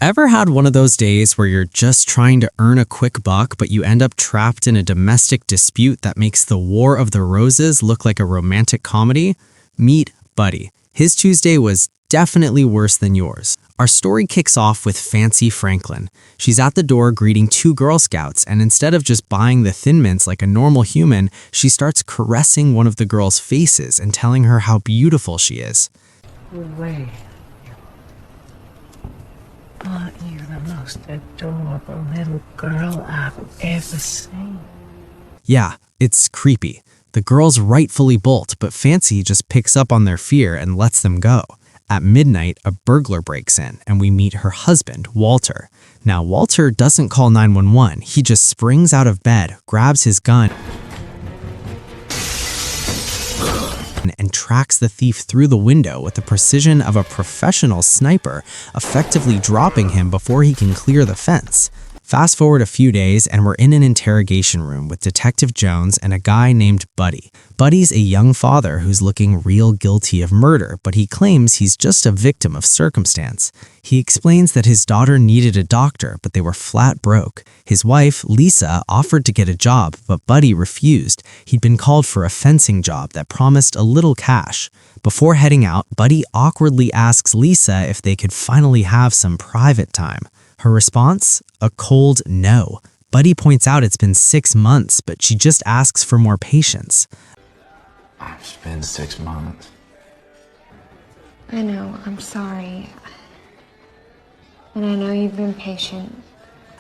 Ever had one of those days where you're just trying to earn a quick buck, but you end up trapped in a domestic dispute that makes the War of the Roses look like a romantic comedy? Meet Buddy. His Tuesday was definitely worse than yours. Our story kicks off with Fancy Franklin. She's at the door greeting two Girl Scouts, and instead of just buying the Thin Mints like a normal human, she starts caressing one of the girls' faces and telling her how beautiful she is. Wait. Aren't you the most adorable little girl I've ever seen? Yeah, it's creepy. The girls rightfully bolt, but Fancy just picks up on their fear and lets them go. At midnight, a burglar breaks in, and we meet her husband, Walter. Now, Walter doesn't call 911. He just springs out of bed, grabs his gun, and tracks the thief through the window with the precision of a professional sniper, effectively dropping him before he can clear the fence. Fast forward a few days and we're in an interrogation room with Detective Jones and a guy named Buddy. Buddy's a young father who's looking real guilty of murder, but he claims he's just a victim of circumstance. He explains that his daughter needed a doctor, but they were flat broke. His wife, Lisa, offered to get a job, but Buddy refused. He'd been called for a fencing job that promised a little cash. Before heading out, Buddy awkwardly asks Lisa if they could finally have some private time. Her response? A cold no. Buddy points out it's been 6 months, but she just asks for more patience. It's been 6 months. I know, I'm sorry. And I know you've been patient.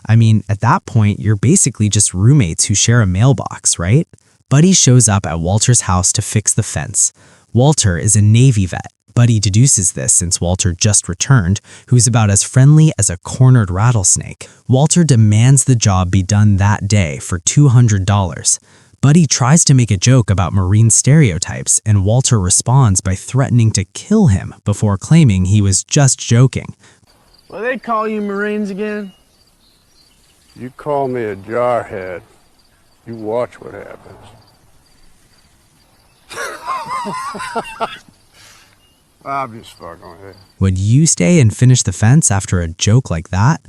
I mean, at that point, you're basically just roommates who share a mailbox, right? Buddy shows up at Walter's house to fix the fence. Walter is a Navy vet. Buddy deduces this since Walter just returned, who's about as friendly as a cornered rattlesnake. Walter demands the job be done that day for $200. Buddy tries to make a joke about Marine stereotypes, and Walter responds by threatening to kill him before claiming he was just joking. What do they call you Marines again? You call me a jarhead. You watch what happens. I'm just fucking with it. Would you stay and finish the fence after a joke like that?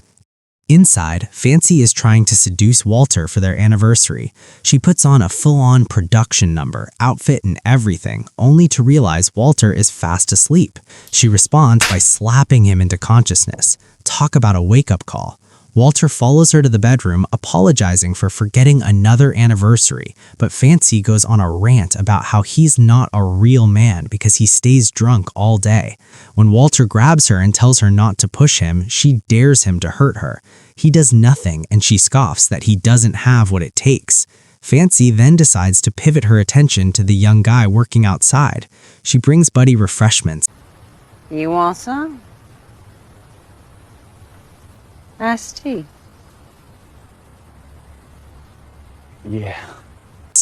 Inside, Fancy is trying to seduce Walter for their anniversary. She puts on a full-on production number, outfit and everything, only to realize Walter is fast asleep. She responds by slapping him into consciousness. Talk about a wake-up call. Walter follows her to the bedroom, apologizing for forgetting another anniversary, but Fancy goes on a rant about how he's not a real man because he stays drunk all day. When Walter grabs her and tells her not to push him, she dares him to hurt her. He does nothing, and she scoffs that he doesn't have what it takes. Fancy then decides to pivot her attention to the young guy working outside. She brings Buddy refreshments. You want some? Iced tea. Yeah.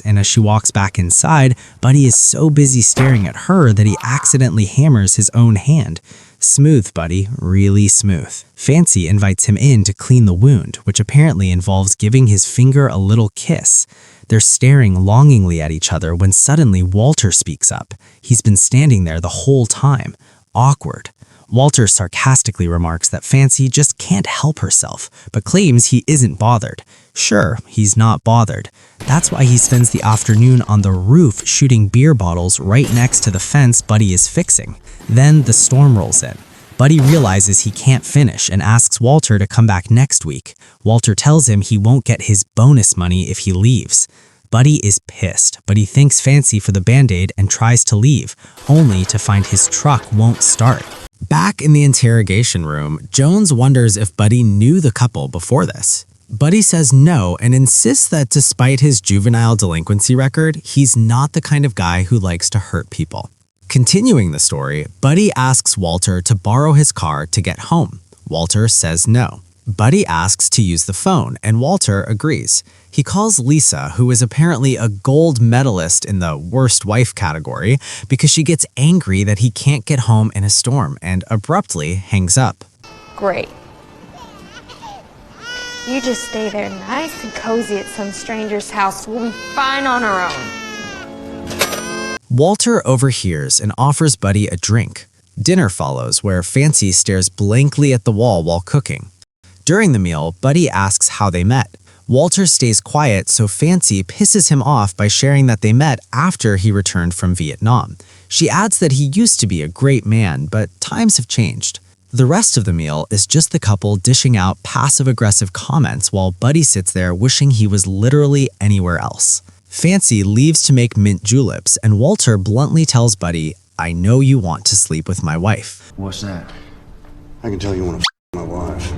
And as she walks back inside, Buddy is so busy staring at her that he accidentally hammers his own hand. Smooth, Buddy, really smooth. Fancy invites him in to clean the wound, which apparently involves giving his finger a little kiss. They're staring longingly at each other when suddenly Walter speaks up. He's been standing there the whole time. Awkward. Walter sarcastically remarks that Fancy just can't help herself, but claims he isn't bothered. Sure, he's not bothered. That's why he spends the afternoon on the roof shooting beer bottles right next to the fence Buddy is fixing. Then the storm rolls in. Buddy realizes he can't finish and asks Walter to come back next week. Walter tells him he won't get his bonus money if he leaves. Buddy is pissed, but he thanks Fancy for the Band-Aid and tries to leave, only to find his truck won't start. Back in the interrogation room, Jones wonders if Buddy knew the couple before this. Buddy says no and insists that despite his juvenile delinquency record, he's not the kind of guy who likes to hurt people. Continuing the story, Buddy asks Walter to borrow his car to get home. Walter says no. Buddy asks to use the phone, and Walter agrees. He calls Lisa, who is apparently a gold medalist in the worst wife category, because she gets angry that he can't get home in a storm and abruptly hangs up. Great. You just stay there nice and cozy at some stranger's house. We'll be fine on our own. Walter overhears and offers Buddy a drink. Dinner follows, where Fancy stares blankly at the wall while cooking. During the meal, Buddy asks how they met. Walter stays quiet, so Fancy pisses him off by sharing that they met after he returned from Vietnam. She adds that he used to be a great man, but times have changed. The rest of the meal is just the couple dishing out passive-aggressive comments while Buddy sits there wishing he was literally anywhere else. Fancy leaves to make mint juleps, and Walter bluntly tells Buddy, "I know you want to sleep with my wife." What's that? I can tell you want to my wife.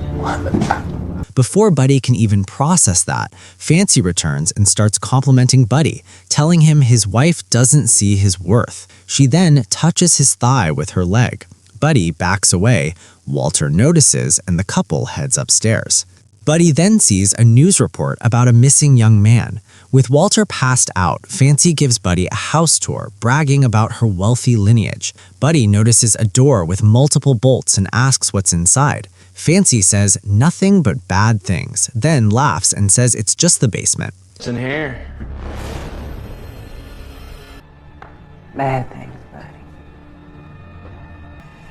Before Buddy can even process that, Fancy returns and starts complimenting Buddy, telling him his wife doesn't see his worth. She then touches his thigh with her leg. Buddy backs away, Walter notices, and the couple heads upstairs. Buddy then sees a news report about a missing young man. With Walter passed out, Fancy gives Buddy a house tour, bragging about her wealthy lineage. Buddy notices a door with multiple bolts and asks what's inside. Fancy says nothing but bad things, then laughs and says it's just the basement. What's in here? Bad things, buddy.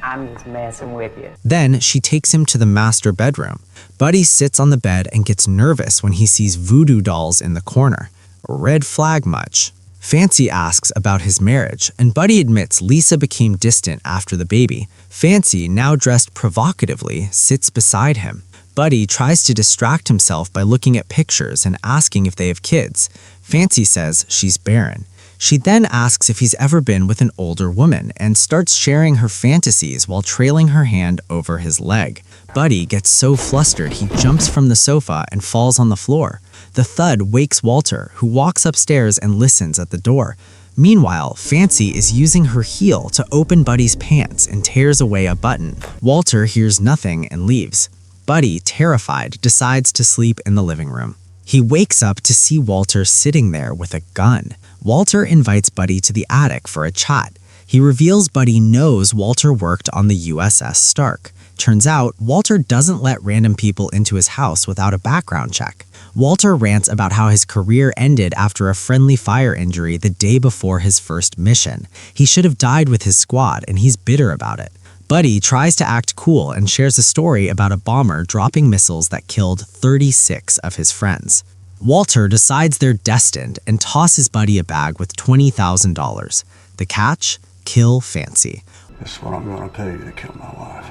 I'm just messing with you. Then she takes him to the master bedroom. Buddy sits on the bed and gets nervous when he sees voodoo dolls in the corner. Red flag much? Fancy asks about his marriage, and Buddy admits Lisa became distant after the baby. Fancy, now dressed provocatively, sits beside him. Buddy tries to distract himself by looking at pictures and asking if they have kids. Fancy says she's barren. She then asks if he's ever been with an older woman and starts sharing her fantasies while trailing her hand over his leg. Buddy gets so flustered he jumps from the sofa and falls on the floor. The thud wakes Walter, who walks upstairs and listens at the door. Meanwhile, Fancy is using her heel to open Buddy's pants and tears away a button. Walter hears nothing and leaves. Buddy, terrified, decides to sleep in the living room. He wakes up to see Walter sitting there with a gun. Walter invites Buddy to the attic for a chat. He reveals Buddy knows Walter worked on the USS Stark. Turns out, Walter doesn't let random people into his house without a background check. Walter rants about how his career ended after a friendly fire injury the day before his first mission. He should have died with his squad, and he's bitter about it. Buddy tries to act cool and shares a story about a bomber dropping missiles that killed 36 of his friends. Walter decides they're destined and tosses Buddy a bag with $20,000. The catch? Kill Fancy. This is what I'm going to pay you to kill my wife.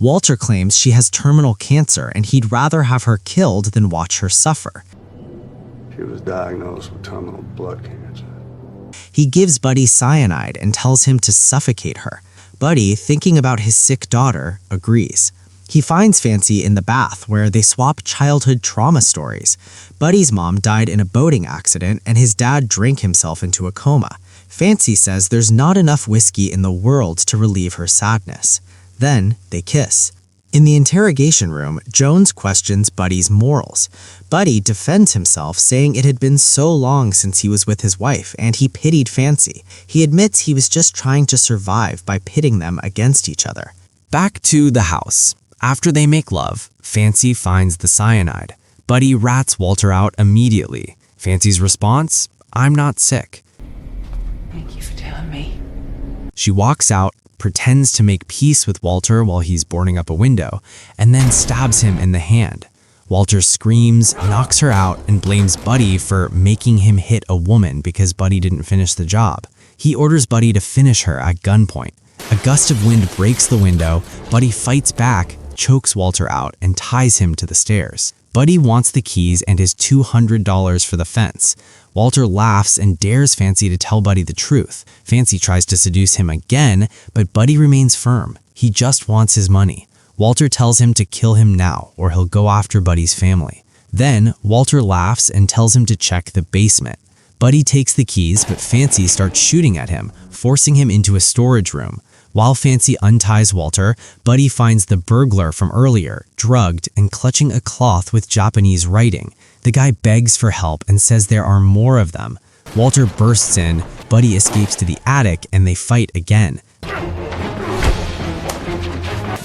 Walter claims she has terminal cancer and he'd rather have her killed than watch her suffer. She was diagnosed with terminal blood cancer. He gives Buddy cyanide and tells him to suffocate her. Buddy, thinking about his sick daughter, agrees. He finds Fancy in the bath where they swap childhood trauma stories. Buddy's mom died in a boating accident and his dad drank himself into a coma. Fancy says there's not enough whiskey in the world to relieve her sadness. Then they kiss. In the interrogation room, Jones questions Buddy's morals. Buddy defends himself, saying it had been so long since he was with his wife and he pitied Fancy. He admits he was just trying to survive by pitting them against each other. Back to the house. After they make love, Fancy finds the cyanide. Buddy rats Walter out immediately. Fancy's response? "I'm not sick." Thank you for telling me. She walks out, pretends to make peace with Walter while he's boarding up a window, and then stabs him in the hand. Walter screams, knocks her out, and blames Buddy for making him hit a woman because Buddy didn't finish the job. He orders Buddy to finish her at gunpoint. A gust of wind breaks the window, Buddy fights back, chokes Walter out, and ties him to the stairs. Buddy wants the keys and his $200 for the fence. Walter laughs and dares Fancy to tell Buddy the truth. Fancy tries to seduce him again, but Buddy remains firm. He just wants his money. Walter tells him to kill him now, or he'll go after Buddy's family. Then, Walter laughs and tells him to check the basement. Buddy takes the keys, but Fancy starts shooting at him, forcing him into a storage room. While Fancy unties Walter, Buddy finds the burglar from earlier, drugged and clutching a cloth with Japanese writing. The guy begs for help and says there are more of them. Walter bursts in, Buddy escapes to the attic, and they fight again.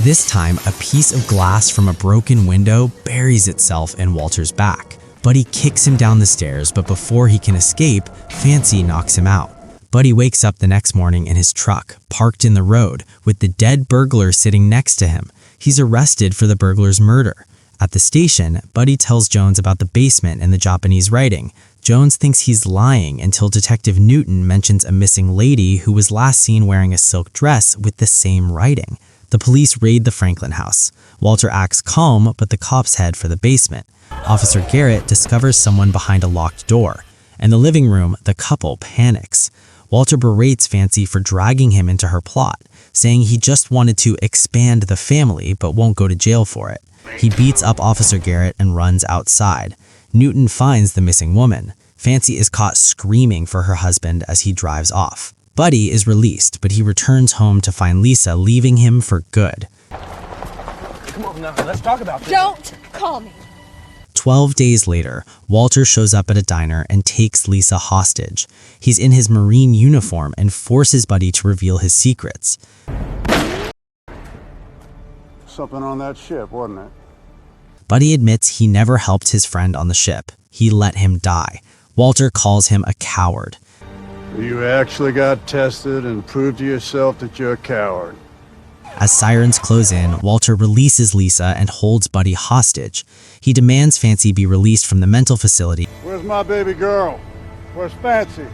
This time, a piece of glass from a broken window buries itself in Walter's back. Buddy kicks him down the stairs, but before he can escape, Fancy knocks him out. Buddy wakes up the next morning in his truck, parked in the road, with the dead burglar sitting next to him. He's arrested for the burglar's murder. At the station, Buddy tells Jones about the basement and the Japanese writing. Jones thinks he's lying until Detective Newton mentions a missing lady who was last seen wearing a silk dress with the same writing. The police raid the Franklin house. Walter acts calm, but the cops head for the basement. Officer Garrett discovers someone behind a locked door. In the living room, the couple panics. Walter berates Fancy for dragging him into her plot, saying he just wanted to expand the family but won't go to jail for it. He beats up Officer Garrett and runs outside. Newton finds the missing woman. Fancy is caught screaming for her husband as he drives off. Buddy is released, but he returns home to find Lisa leaving him for good. Come on now, let's talk about this. Don't call me. 12 days later, Walter shows up at a diner and takes Lisa hostage. He's in his Marine uniform and forces Buddy to reveal his secrets. Something on that ship, wasn't it? Buddy admits he never helped his friend on the ship. He let him die. Walter calls him a coward. You actually got tested and proved to yourself that you're a coward. As sirens close in, Walter releases Lisa and holds Buddy hostage. He demands Fancy be released from the mental facility. Where's my baby girl? Where's Fancy?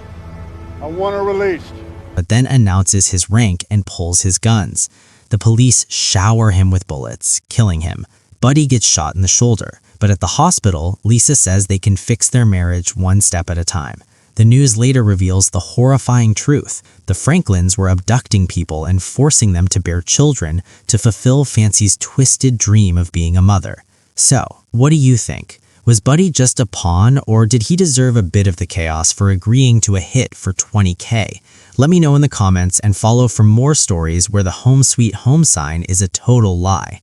I want her released. But then announces his rank and pulls his guns. The police shower him with bullets, killing him. Buddy gets shot in the shoulder, but at the hospital, Lisa says they can fix their marriage one step at a time. The news later reveals the horrifying truth. The Franklins were abducting people and forcing them to bear children to fulfill Fancy's twisted dream of being a mother. So, what do you think? Was Buddy just a pawn, or did he deserve a bit of the chaos for agreeing to a hit for $20K? Let me know in the comments and follow for more stories where the home sweet home sign is a total lie.